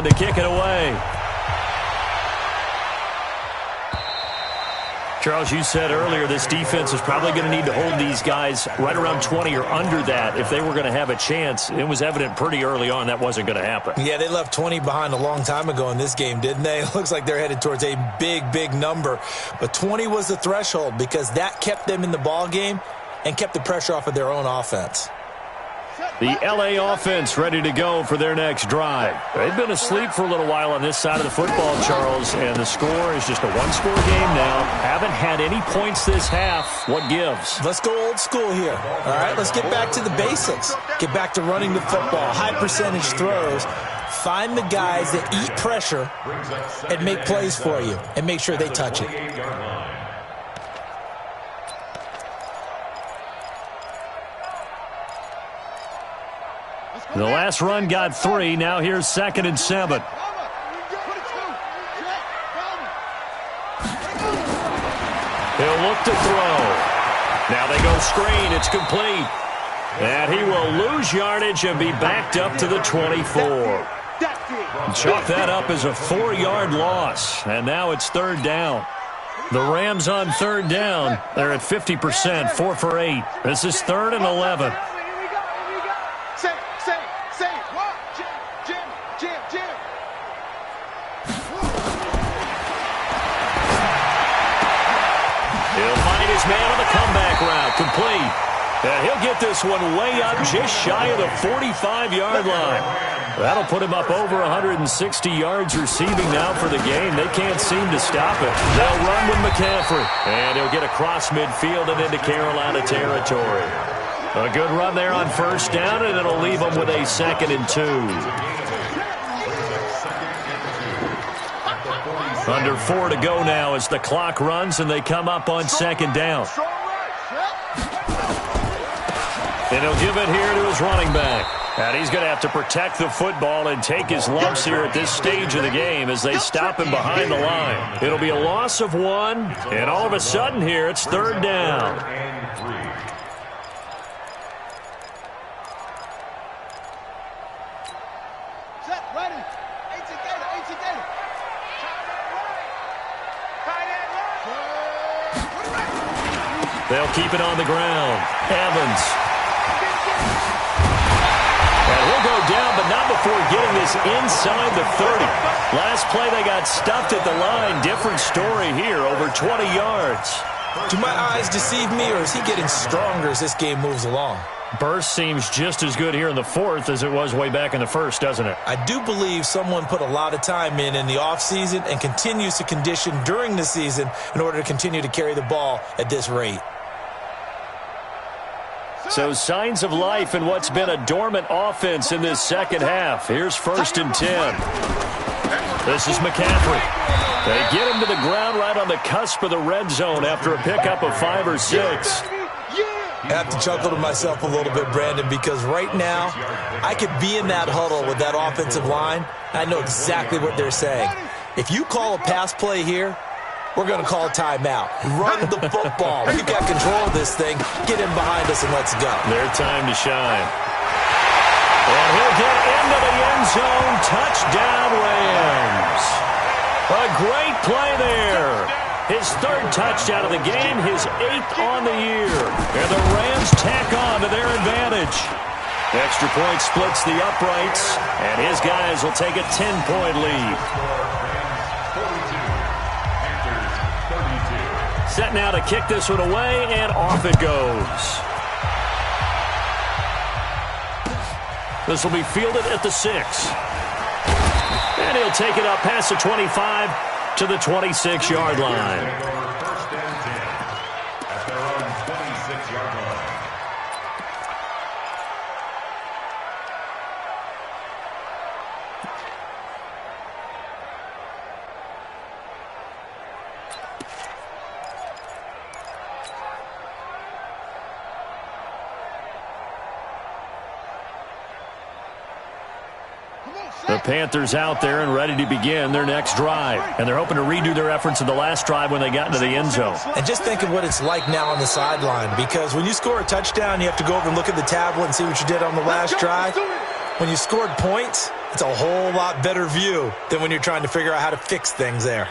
to kick it away. Charles, you said earlier this defense is probably going to need to hold these guys right around 20 or under that if they were going to have a chance. It was evident pretty early on that wasn't going to happen. Yeah, they left 20 behind a long time ago in this game, didn't they? It looks like they're headed towards a big, big number. But 20 was the threshold because that kept them in the ball game and kept the pressure off of their own offense. The LA offense ready to go for their next drive. They've been asleep for a little while on this side of the football, Charles, and the score is just a one-score game now. Haven't had any points this half. What gives? Let's go old school here. All right, let's get back to the basics. Get back to running the football, high percentage throws. Find the guys that eat pressure and make plays for you and make sure they touch it. The last run got 3. Now here's 2nd and 7. He'll look to throw. Now they go screen. It's complete. And he will lose yardage and be backed up to the 24. Chalk that up as a 4-yard loss. And now it's 3rd down. The Rams on 3rd down. They're at 50%, 4 for 8. This is 3rd and 11. Man on the comeback route, complete. And he'll get this one way up just shy of the 45-yard line. That'll put him up over 160 yards receiving now for the game. They can't seem to stop it. They'll run with McCaffrey. And he'll get across midfield and into Carolina territory. A good run there on 1st down, and it'll leave them with a 2nd and 2. Under 4 to go now as the clock runs and they come up on 2nd down. And he'll give it here to his running back. And he's going to have to protect the football and take his lumps here at this stage of the game as they stop him behind the line. It'll be a loss of 1, and all of a sudden here it's 3rd down. They'll keep it on the ground. Evans. And he'll go down, but not before getting this inside the 30. Last play, they got stuffed at the line. Different story here, over 20 yards. Do my eyes deceive me, or is he getting stronger as this game moves along? Burst seems just as good here in the 4th as it was way back in the 1st, doesn't it? I do believe someone put a lot of time in the offseason and continues to condition during the season in order to continue to carry the ball at this rate. So signs of life in what's been a dormant offense in this second half. Here's 1st and 10. This is McCaffrey. They get him to the ground right on the cusp of the red zone after a pickup of 5 or 6. I have to chuckle to myself a little bit, Brandon, because right now I could be in that huddle with that offensive line. I know exactly what they're saying. If you call a pass play here, we're going to call timeout. Run the football. We've got control of this thing. Get in behind us and let's go. Their time to shine. And he'll get into the end zone. Touchdown, Rams. A great play there. His 3rd touchdown of the game, his 8th on the year. And the Rams tack on to their advantage. Extra point splits the uprights, and his guys will take a 10-point lead. Set now to kick this one away, and off it goes. This will be fielded at the 6. And he'll take it up past the 25 to the 26-yard line. At their own 26-yard line. The Panthers out there and ready to begin their next drive. And they're hoping to redo their efforts in the last drive when they got into the end zone. And just think of what it's like now on the sideline, because when you score a touchdown, you have to go over and look at the tablet and see what you did on the last drive. When you scored points, it's a whole lot better view than when you're trying to figure out how to fix things there.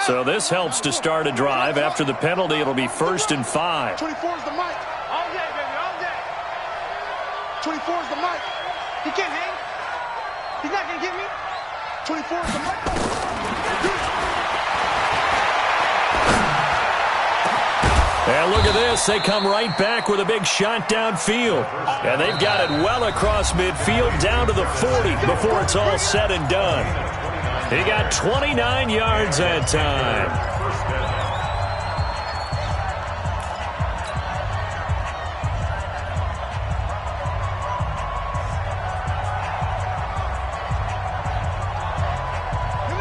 So this helps to start a drive. After the penalty, it'll be 1st and 5. 24 is the mic. All day, baby, all day. 24 is the mic. He can't hang. He's not going to get me. 24 is the mic. And look at this. They come right back with a big shot downfield. And they've got it well across midfield down to the 40 before it's all said and done. He got 29 yards that time.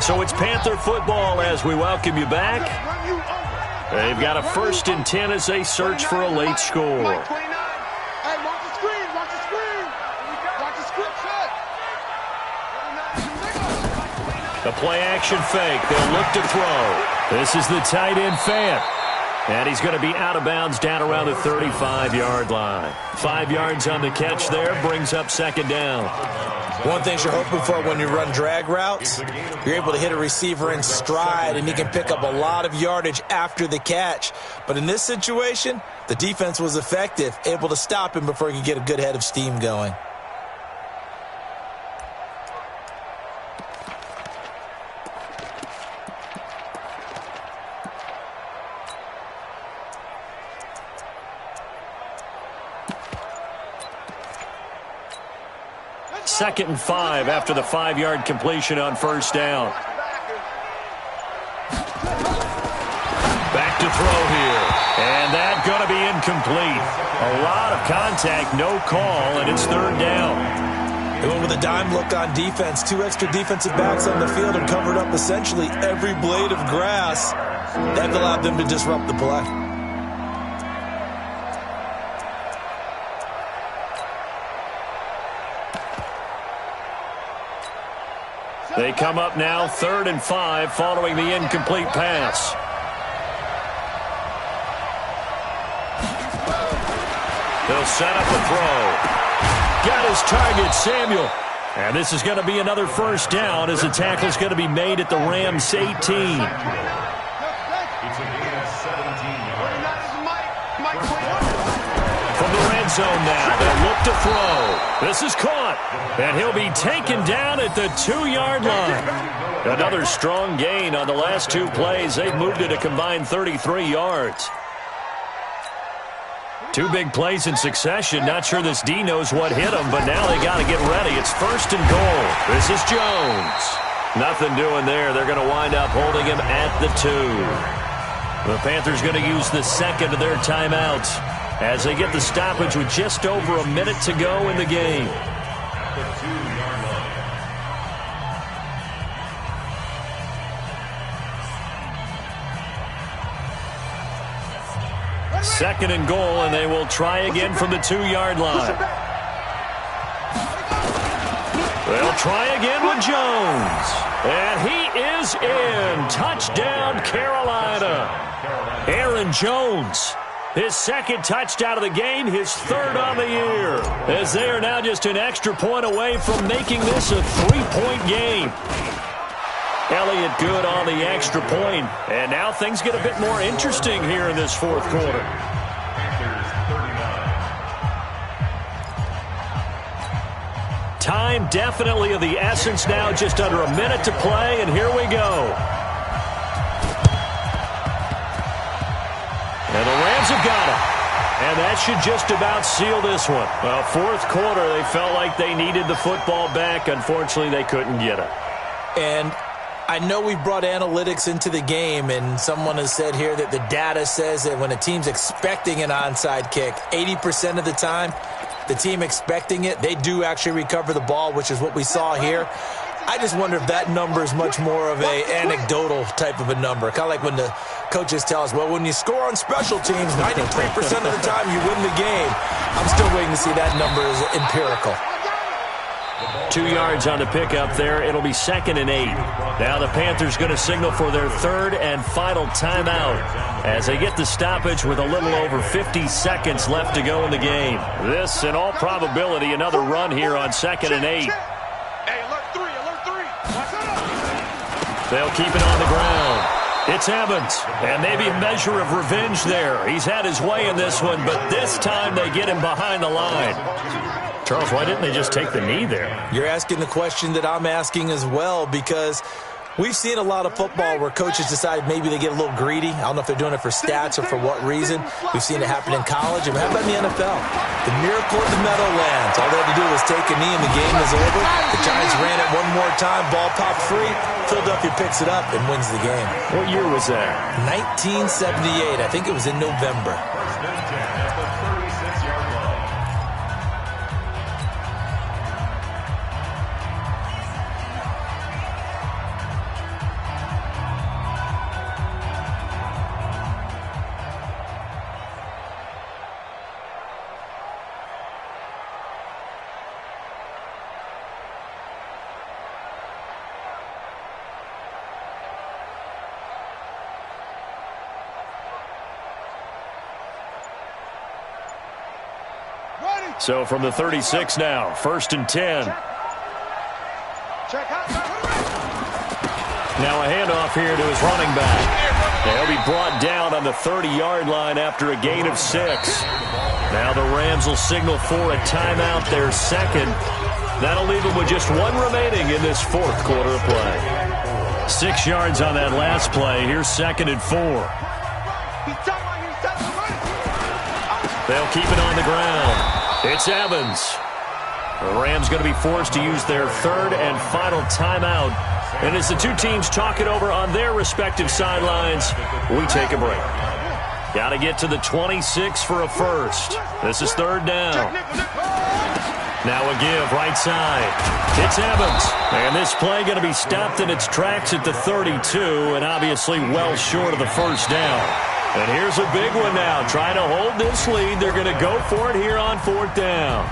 So it's Panther football as we welcome you back. They've got a 1st and 10 as they search for a late score. Hey, watch the screen, watch the screen. Watch the script set. The play-action fake. They'll look to throw. This is the tight end Fant. And he's going to be out of bounds down around the 35-yard line. 5 yards on the catch there brings up 2nd down. One thing you're hoping for when you run drag routes, you're able to hit a receiver in stride, and he can pick up a lot of yardage after the catch. But in this situation, the defense was effective, able to stop him before he could get a good head of steam going. Second and 5 after the 5-yard completion on 1st down. Back to throw here. And that's going to be incomplete. A lot of contact, no call, and it's 3rd down. They went with a dime look on defense. 2 extra defensive backs on the field and covered up essentially every blade of grass. That allowed them to disrupt the play. They come up now 3rd and 5 following the incomplete pass. They'll set up a throw. Got his target, Samuel. And this is going to be another 1st down as the tackle is going to be made at the Rams 18. It's a gain of 17 yards. From the red zone now, they'll look to throw. This is caught, and he'll be taken down at the 2-yard line. Another strong gain on the last 2 plays. They've moved it a combined 33 yards. 2 big plays in succession. Not sure this D knows what hit him, but now they got to get ready. It's 1st and goal. This is Jones. Nothing doing there. They're going to wind up holding him at the 2. The Panthers going to use the 2nd of their timeouts as they get the stoppage with just over a minute to go in the game. The 2-yard line. 2nd and goal, and they will try again from the 2-yard line. They'll try again with Jones. And he is in. Touchdown, Carolina. Aaron Jones. His 2nd touchdown of the game, his 3rd on the year. As they are now just an extra point away from making this a 3-point game. Elliott good on the extra point. And now things get a bit more interesting here in this 4th quarter. Time definitely of the essence now, just under a minute to play, and here we go. And the Rams have got it. And that should just about seal this one. Well, 4th quarter, they felt like they needed the football back. Unfortunately, they couldn't get it. And I know we brought analytics into the game, and someone has said here that the data says that when a team's expecting an onside kick, 80% of the time, the team expecting it, they do actually recover the ball, which is what we saw here. I just wonder if that number is much more of a anecdotal type of a number. Kind of like when the coaches tell us, well, when you score on special teams, 93% of the time you win the game. I'm still waiting to see that number as empirical. 2 yards on the pickup there. It'll be 2nd and 8. Now the Panthers going to signal for their 3rd and final timeout as they get the stoppage with a little over 50 seconds left to go in the game. This, in all probability, another run here on 2nd and 8. Hey, alert 3, alert 3. They'll keep it on the ground. It's Evans, and maybe a measure of revenge there. He's had his way in this one, but this time they get him behind the line. Charles, why didn't they just take the knee there? You're asking the question that I'm asking as well, because we've seen a lot of football where coaches decide maybe they get a little greedy. I don't know if they're doing it for stats or for what reason. We've seen it happen in college. And how about in the NFL? The miracle of the Meadowlands. All they had to do was take a knee and the game was over. The Giants ran it one more time. Ball popped free. Philadelphia picks it up and wins the game. What year was that? 1978. I think it was in November. So from the 36 now, 1st and 10. Now a handoff here to his running back. They'll be brought down on the 30-yard line after a gain of 6. Now the Rams will signal for a timeout, their 2nd. That'll leave them with just 1 remaining in this 4th quarter of play. 6 yards on that last play. Here's 2nd and 4. They'll keep it on the ground. It's Evans. The Rams going to be forced to use their 3rd and final timeout. And as the two teams talk it over on their respective sidelines, we take a break. Got to get to the 26 for a first. This is 3rd down. Now a give right side. It's Evans. And this play going to be stopped in its tracks at the 32, and obviously well short of the first down. And here's a big one now. Trying to hold this lead. They're going to go for it here on 4th down.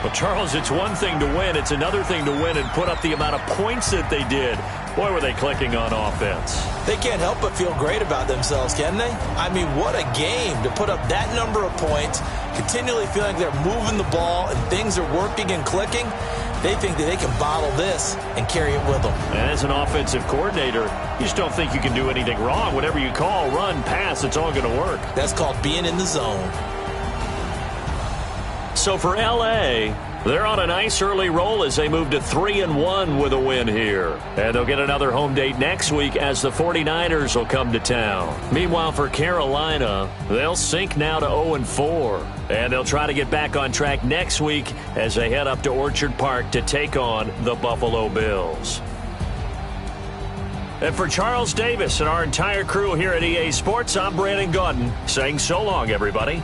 Well, Charles, it's one thing to win. It's another thing to win and put up the amount of points that they did. Boy, were they clicking on offense. They can't help but feel great about themselves, can they? I mean, what a game to put up that number of points, continually feeling they're moving the ball and things are working and clicking. They think that they can bottle this and carry it with them. And as an offensive coordinator, you just don't think you can do anything wrong. Whatever you call, run, pass, it's all going to work. That's called being in the zone. So for L.A., they're on a nice early roll as they move to 3-1 with a win here. And they'll get another home date next week as the 49ers will come to town. Meanwhile, for Carolina, they'll sink now to 0-4. And they'll try to get back on track next week as they head up to Orchard Park to take on the Buffalo Bills. And for Charles Davis and our entire crew here at EA Sports, I'm Brandon Gaudin saying so long, everybody.